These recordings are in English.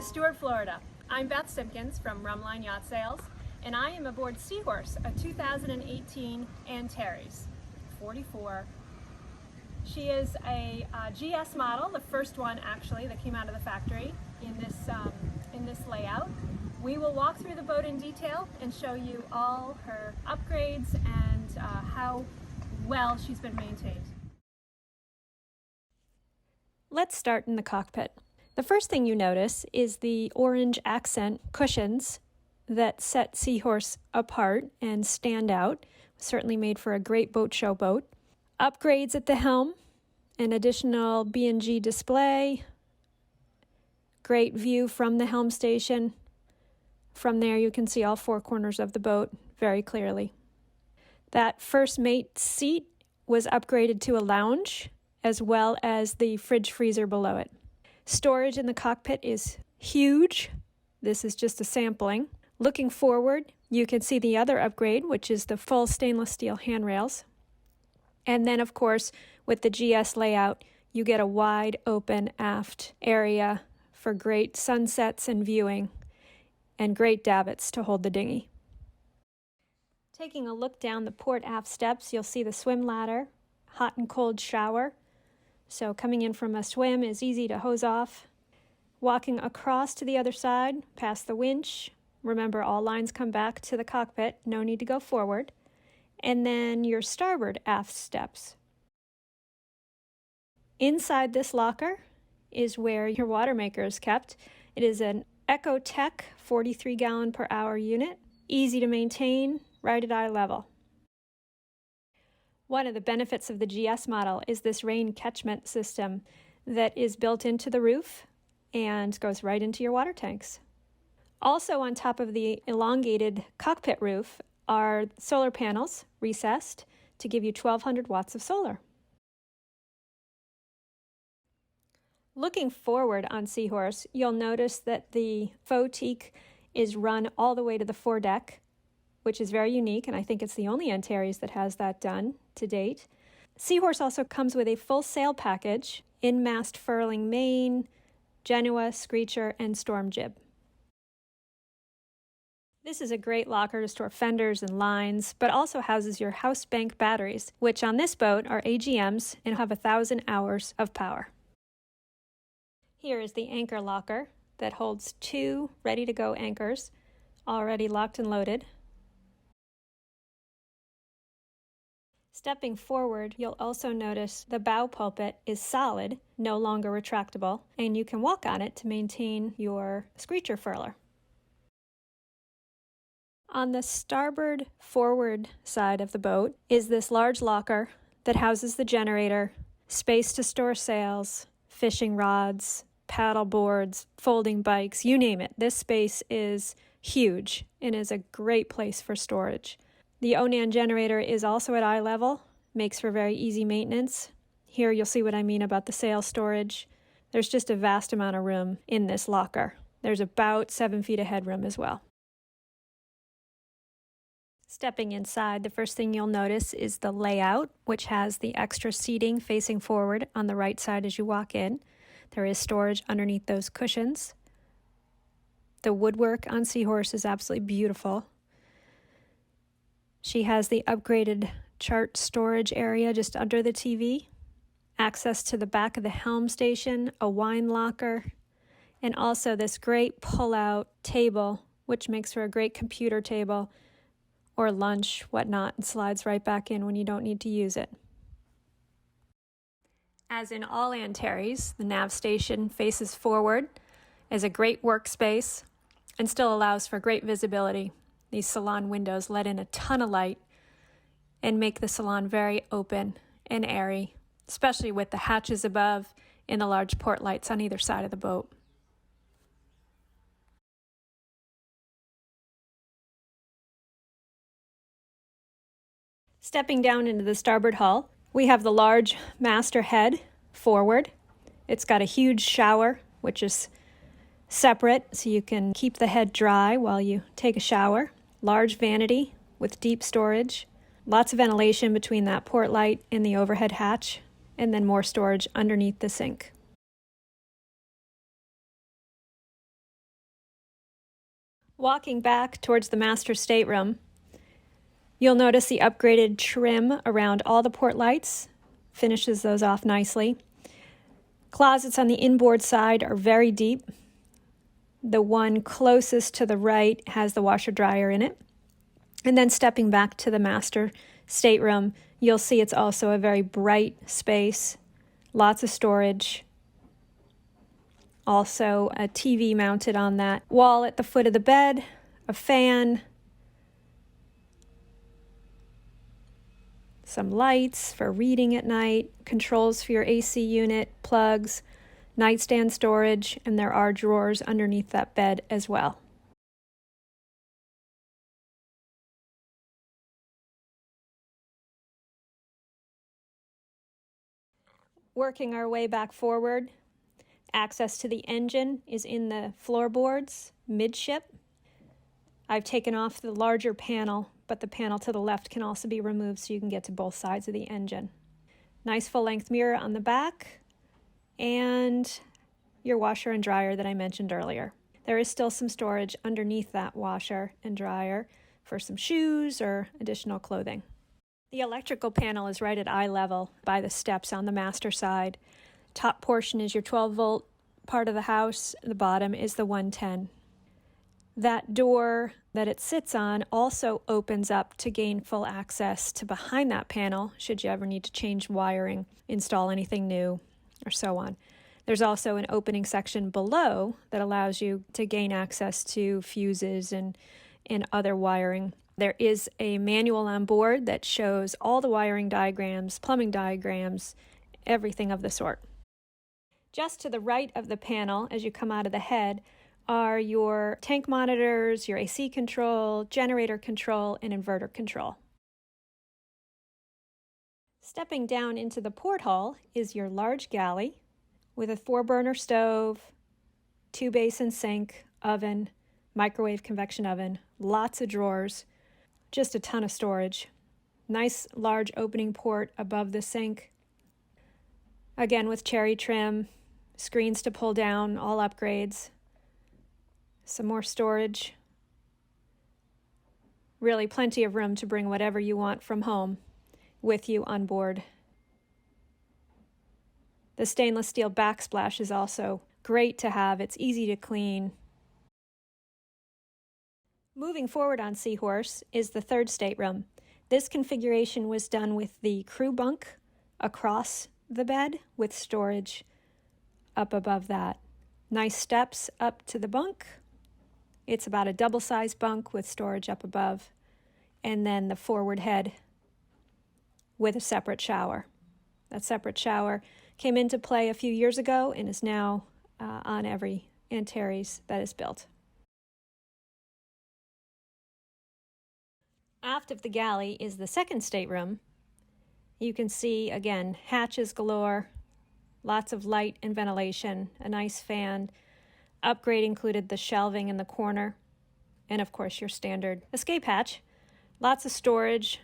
Stuart, Florida. I'm Beth Simpkins from Rhumb Line Yacht Sales, and I am aboard Seahorse, a 2018 Antares 44. She is a GS model, the first one actually that came out of the factory in this layout. We will walk through the boat in detail and show you all her upgrades and how well she's been maintained. Let's start in the cockpit. The first thing you notice is the orange accent cushions that set Seahorse apart and stand out. Certainly made for a great boat show boat. Upgrades at the helm, an additional B&G display, great view from the helm station. From there you can see all four corners of the boat very clearly. That first mate seat was upgraded to a lounge, as well as the fridge freezer below it. Storage in the cockpit is huge. This is just a sampling. Looking forward, you can see the other upgrade, which is the full stainless steel handrails. And then, of course, with the GS layout, you get a wide open aft area for great sunsets and viewing, and great davits to hold the dinghy. Taking a look down the port aft steps, you'll see the swim ladder, hot and cold shower. So coming in from a swim is easy to hose off. Walking across to the other side, past the winch. Remember, all lines come back to the cockpit, no need to go forward. And then your starboard aft steps. Inside this locker is where your water maker is kept. It is an EcoTech 43 gallon per hour unit, easy to maintain, right at eye level. One of the benefits of the GS model is this rain catchment system that is built into the roof and goes right into your water tanks. Also on top of the elongated cockpit roof are solar panels recessed to give you 1200 watts of solar. Looking forward on Seahorse, you'll notice that the faux teak is run all the way to the foredeck, which is very unique, and I think it's the only Antares that has that done to date. Seahorse also comes with a full sail package, in-mast furling main, Genoa, screecher, and storm jib. This is a great locker to store fenders and lines, but also houses your house bank batteries, which on this boat are AGMs and have 1,000 hours of power. Here is the anchor locker that holds 2 ready-to-go anchors, already locked and loaded. Stepping forward, you'll also notice the bow pulpit is solid, no longer retractable, and you can walk on it to maintain your screecher furler. On the starboard forward side of the boat is this large locker that houses the generator, space to store sails, fishing rods, paddle boards, folding bikes, you name it. This space is huge and is a great place for storage. The Onan generator is also at eye level, makes for very easy maintenance. Here you'll see what I mean about the sail storage. There's just a vast amount of room in this locker. There's about 7 feet of headroom as well. Stepping inside, the first thing you'll notice is the layout, which has the extra seating facing forward on the right side as you walk in. There is storage underneath those cushions. The woodwork on Seahorse is absolutely beautiful. She has the upgraded chart storage area just under the TV, access to the back of the helm station, a wine locker, and also this great pull-out table, which makes for a great computer table or lunch, whatnot, and slides right back in when you don't need to use it. As in all Antares, the nav station faces forward as a great workspace and still allows for great visibility. These salon windows let in a ton of light and make the salon very open and airy, especially with the hatches above and the large port lights on either side of the boat. Stepping down into the starboard hull, we have the large master head forward. It's got a huge shower, which is separate, so you can keep the head dry while you take a shower. Large vanity with deep storage. Lots of ventilation between that port light and the overhead hatch, and then more storage underneath the sink. Walking back towards the master stateroom, you'll notice the upgraded trim around all the port lights. Finishes those off nicely. Closets on the inboard side are very deep. The one closest to the right has the washer dryer in it. And then stepping back to the master stateroom, you'll see it's also a very bright space. Lots of storage. Also a TV mounted on that wall at the foot of the bed, a fan, some lights for reading at night, controls for your AC unit, plugs, nightstand storage, and there are drawers underneath that bed as well. Working our way back forward, access to the engine is in the floorboards, midship. I've taken off the larger panel, but the panel to the left can also be removed so you can get to both sides of the engine. Nice full-length mirror on the back, and your washer and dryer that I mentioned earlier. There is still some storage underneath that washer and dryer for some shoes or additional clothing. The electrical panel is right at eye level by the steps on the master side. Top portion is your 12-volt part of the house. The bottom is the 110. That door that it sits on also opens up to gain full access to behind that panel should you ever need to change wiring, install anything new, or so on. There's also an opening section below that allows you to gain access to fuses and other wiring. There is a manual on board that shows all the wiring diagrams, plumbing diagrams, everything of the sort. Just to the right of the panel, as you come out of the head, are your tank monitors, your AC control, generator control, and inverter control. Stepping down into the porthole is your large galley with a 4-burner stove, 2-basin sink, oven, microwave convection oven, lots of drawers, just a ton of storage. Nice large opening port above the sink. Again with cherry trim, screens to pull down, all upgrades. Some more storage. Really plenty of room to bring whatever you want from home with you on board. The stainless steel backsplash is also great to have. It's easy to clean. Moving forward on Seahorse is the third stateroom. This configuration was done with the crew bunk across the bed with storage up above that. Nice steps up to the bunk. It's about a double-sized bunk with storage up above, and then the forward head with a separate shower. That separate shower came into play a few years ago and is now on every Antares that is built. Aft of the galley is the second stateroom. You can see, again, hatches galore, lots of light and ventilation, a nice fan. Upgrade included the shelving in the corner, and of course your standard escape hatch. Lots of storage.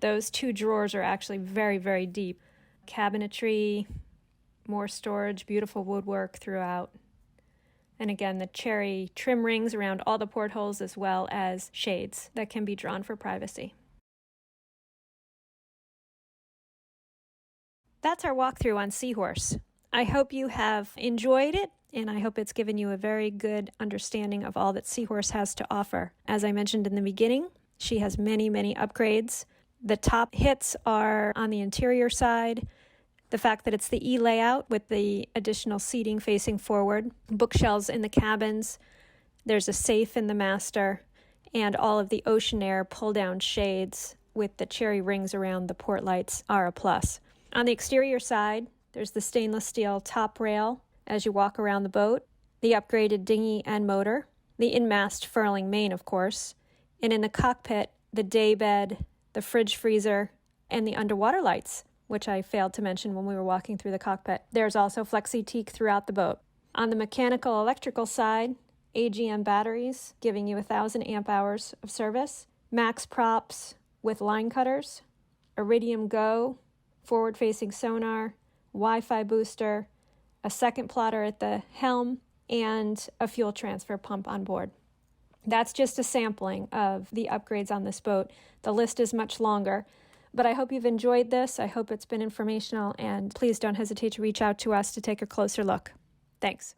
Those 2 drawers are actually very, very deep. Cabinetry, more storage, beautiful woodwork throughout. And again, the cherry trim rings around all the portholes as well as shades that can be drawn for privacy. That's our walkthrough on Seahorse. I hope you have enjoyed it, and I hope it's given you a very good understanding of all that Seahorse has to offer. As I mentioned in the beginning, she has many, many upgrades. The top hits are on the interior side. The fact that it's the E layout with the additional seating facing forward, bookshelves in the cabins, there's a safe in the master, and all of the ocean air pull-down shades with the cherry rings around the port lights are a plus. On the exterior side, there's the stainless steel top rail as you walk around the boat, the upgraded dinghy and motor, the in-mast furling main, of course, and in the cockpit, the day bed, the fridge freezer, and the underwater lights, which I failed to mention when we were walking through the cockpit. There's also flexi-teak throughout the boat. On the mechanical electrical side, AGM batteries giving you 1,000 amp hours of service, max props with line cutters, Iridium Go, forward-facing sonar, Wi-Fi booster, a second plotter at the helm, and a fuel transfer pump on board. That's just a sampling of the upgrades on this boat. The list is much longer, but I hope you've enjoyed this. I hope it's been informational, and please don't hesitate to reach out to us to take a closer look. Thanks.